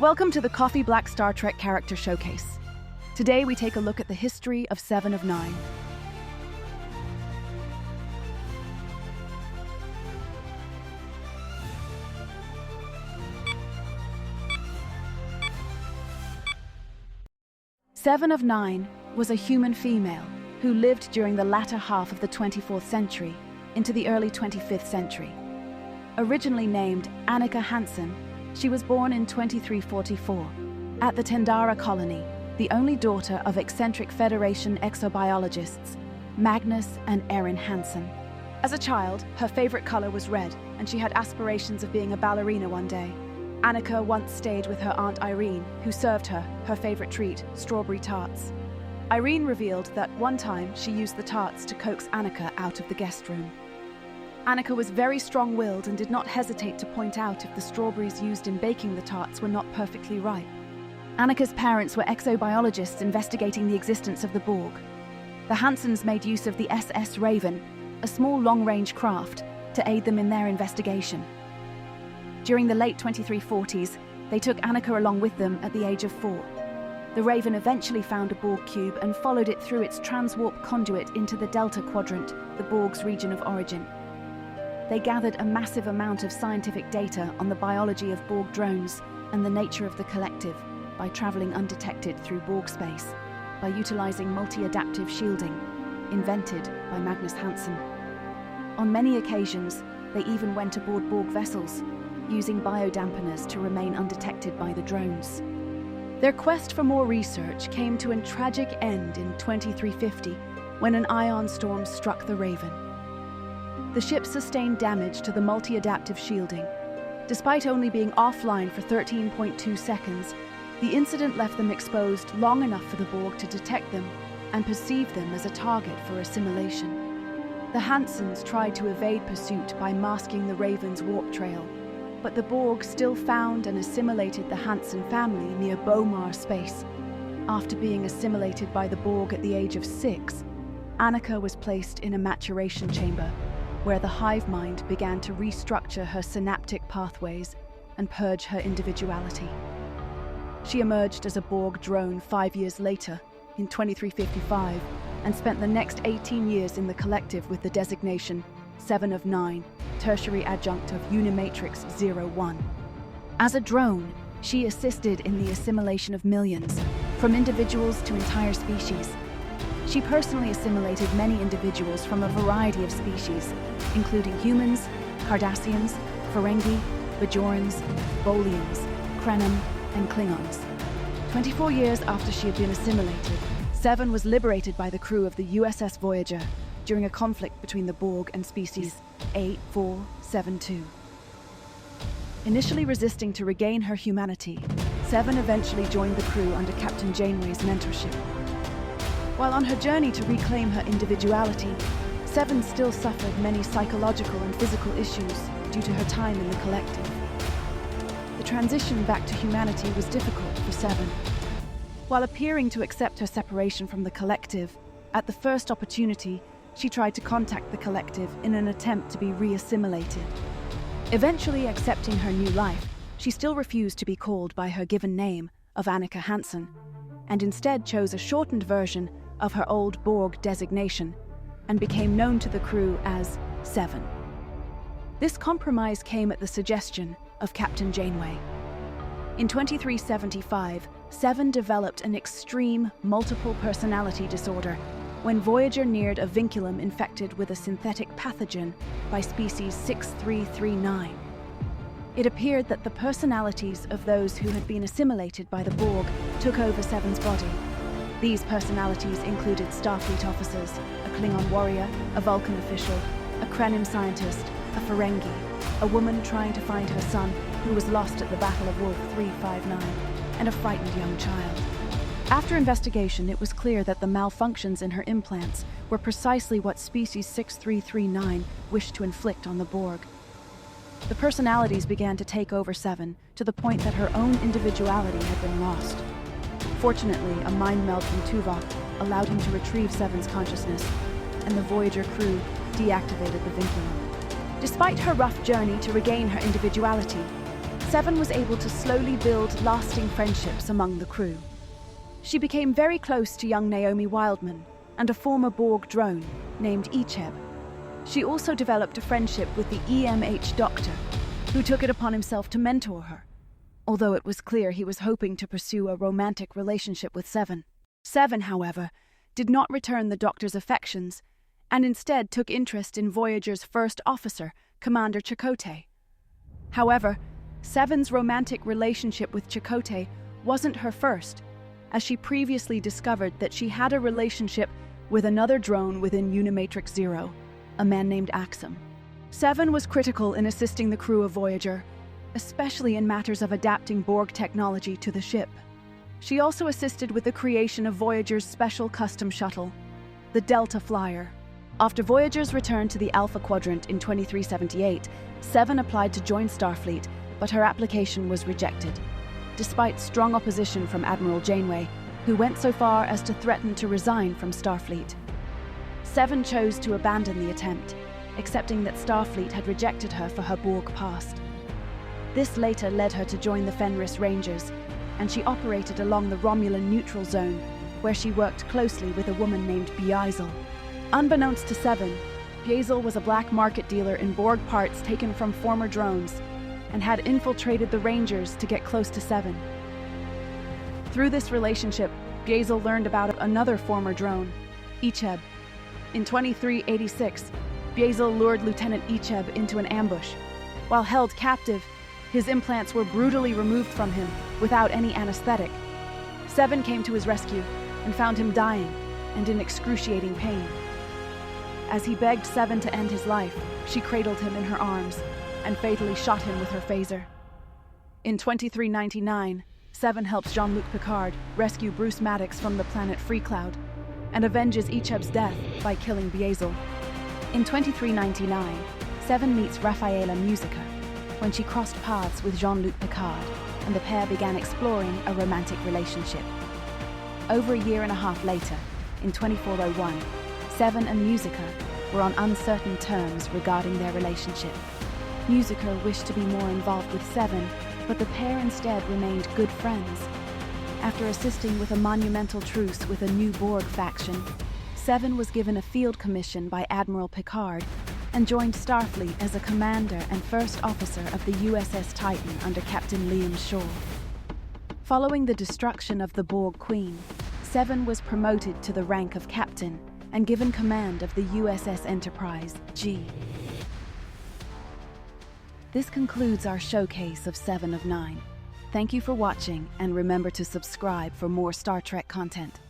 Welcome to the Coffee Black Star Trek Character Showcase. Today we take a look at the history of 7 of 9. Seven of 9 was a human female who lived during the latter half of the 24th century into the early 25th century. Originally named Annika Hansen, she was born in 2344 at the Tendara colony, the only daughter of eccentric Federation exobiologists Magnus and Erin Hansen. As a child, her favorite color was red, and she had aspirations of being a ballerina one day. Annika once stayed with her Aunt Irene, who served her favorite treat, strawberry tarts. Irene revealed that one time she used the tarts to coax Annika out of the guest room. Annika was very strong-willed and did not hesitate to point out if the strawberries used in baking the tarts were not perfectly ripe. Annika's parents were exobiologists investigating the existence of the Borg. The Hansens made use of the SS Raven, a small long-range craft, to aid them in their investigation. During the late 2340s, they took Annika along with them at the age of 4. The Raven eventually found a Borg cube and followed it through its transwarp conduit into the Delta Quadrant, the Borg's region of origin. They gathered a massive amount of scientific data on the biology of Borg drones and the nature of the collective by traveling undetected through Borg space, by utilizing multi-adaptive shielding, invented by Magnus Hansen. On many occasions, they even went aboard Borg vessels, using biodampeners to remain undetected by the drones. Their quest for more research came to a tragic end in 2350 when an ion storm struck the Raven. The ship sustained damage to the multi-adaptive shielding. Despite only being offline for 13.2 seconds, the incident left them exposed long enough for the Borg to detect them and perceive them as a target for assimilation. The Hansens tried to evade pursuit by masking the Raven's warp trail, but the Borg still found and assimilated the Hansen family near Bomar space. After being assimilated by the Borg at the age of 6, Annika was placed in a maturation chamber, where the hive mind began to restructure her synaptic pathways and purge her individuality. She emerged as a Borg drone 5 years later, in 2355, and spent the next 18 years in the collective with the designation 7 of 9, tertiary adjunct of Unimatrix 01. As a drone, she assisted in the assimilation of millions, from individuals to entire species. She personally assimilated many individuals from a variety of species, including humans, Cardassians, Ferengi, Bajorans, Bolians, Krenim, and Klingons. 24 years after she had been assimilated, 7 was liberated by the crew of the USS Voyager during a conflict between the Borg and species 8472. Initially resisting to regain her humanity, 7 eventually joined the crew under Captain Janeway's mentorship. While on her journey to reclaim her individuality, 7 still suffered many psychological and physical issues due to her time in the collective. The transition back to humanity was difficult for 7. While appearing to accept her separation from the collective, at the first opportunity, she tried to contact the collective in an attempt to be re-assimilated. Eventually accepting her new life, she still refused to be called by her given name of Annika Hansen, and instead chose a shortened version of her old Borg designation and became known to the crew as 7. This compromise came at the suggestion of Captain Janeway. In 2375, 7 developed an extreme multiple personality disorder when Voyager neared a vinculum infected with a synthetic pathogen by species 6339. It appeared that the personalities of those who had been assimilated by the Borg took over 7's body. These personalities included Starfleet officers, a Klingon warrior, a Vulcan official, a Krenim scientist, a Ferengi, a woman trying to find her son who was lost at the Battle of Wolf 359, and a frightened young child. After investigation, it was clear that the malfunctions in her implants were precisely what species 6339 wished to inflict on the Borg. The personalities began to take over 7 to the point that her own individuality had been lost. Fortunately, a mind meld from Tuvok allowed him to retrieve 7's consciousness, and the Voyager crew deactivated the vinculum. Despite her rough journey to regain her individuality, Seven was able to slowly build lasting friendships among the crew. She became very close to young Naomi Wildman and a former Borg drone named Icheb. She also developed a friendship with the EMH doctor, who took it upon himself to mentor her, although it was clear he was hoping to pursue a romantic relationship with Seven. Seven, however, did not return the doctor's affections and instead took interest in Voyager's first officer, Commander Chakotay. However, Seven's romantic relationship with Chakotay wasn't her first, as she previously discovered that she had a relationship with another drone within Unimatrix Zero, a man named Axum. Seven was critical in assisting the crew of Voyager, especially in matters of adapting Borg technology to the ship. She also assisted with the creation of Voyager's special custom shuttle, the Delta Flyer. After Voyager's return to the Alpha Quadrant in 2378, Seven applied to join Starfleet, but her application was rejected, despite strong opposition from Admiral Janeway, who went so far as to threaten to resign from Starfleet. Seven chose to abandon the attempt, accepting that Starfleet had rejected her for her Borg past. This later led her to join the Fenris Rangers, and she operated along the Romulan neutral zone, where she worked closely with a woman named Biezel. Unbeknownst to Seven, Biezel was a black market dealer in Borg parts taken from former drones, and had infiltrated the Rangers to get close to Seven. Through this relationship, Biezel learned about another former drone, Icheb. In 2386, Biezel lured Lieutenant Icheb into an ambush. While held captive, his implants were brutally removed from him without any anesthetic. Seven came to his rescue and found him dying and in excruciating pain. As he begged Seven to end his life, she cradled him in her arms and fatally shot him with her phaser. In 2399, Seven helps Jean-Luc Picard rescue Bruce Maddox from the planet Freecloud and avenges Icheb's death by killing Biezel. In 2399, Seven meets Rafaela Musica when she crossed paths with Jean-Luc Picard, and the pair began exploring a romantic relationship. Over a year and a half later, in 2401, Seven and Musica were on uncertain terms regarding their relationship. Musica wished to be more involved with Seven, but the pair instead remained good friends. After assisting with a monumental truce with a new Borg faction, Seven was given a field commission by Admiral Picard and joined Starfleet as a commander and first officer of the USS Titan under Captain Liam Shaw. Following the destruction of the Borg Queen, Seven was promoted to the rank of captain and given command of the USS Enterprise G. This concludes our showcase of 7 of 9. Thank you for watching, and remember to subscribe for more Star Trek content.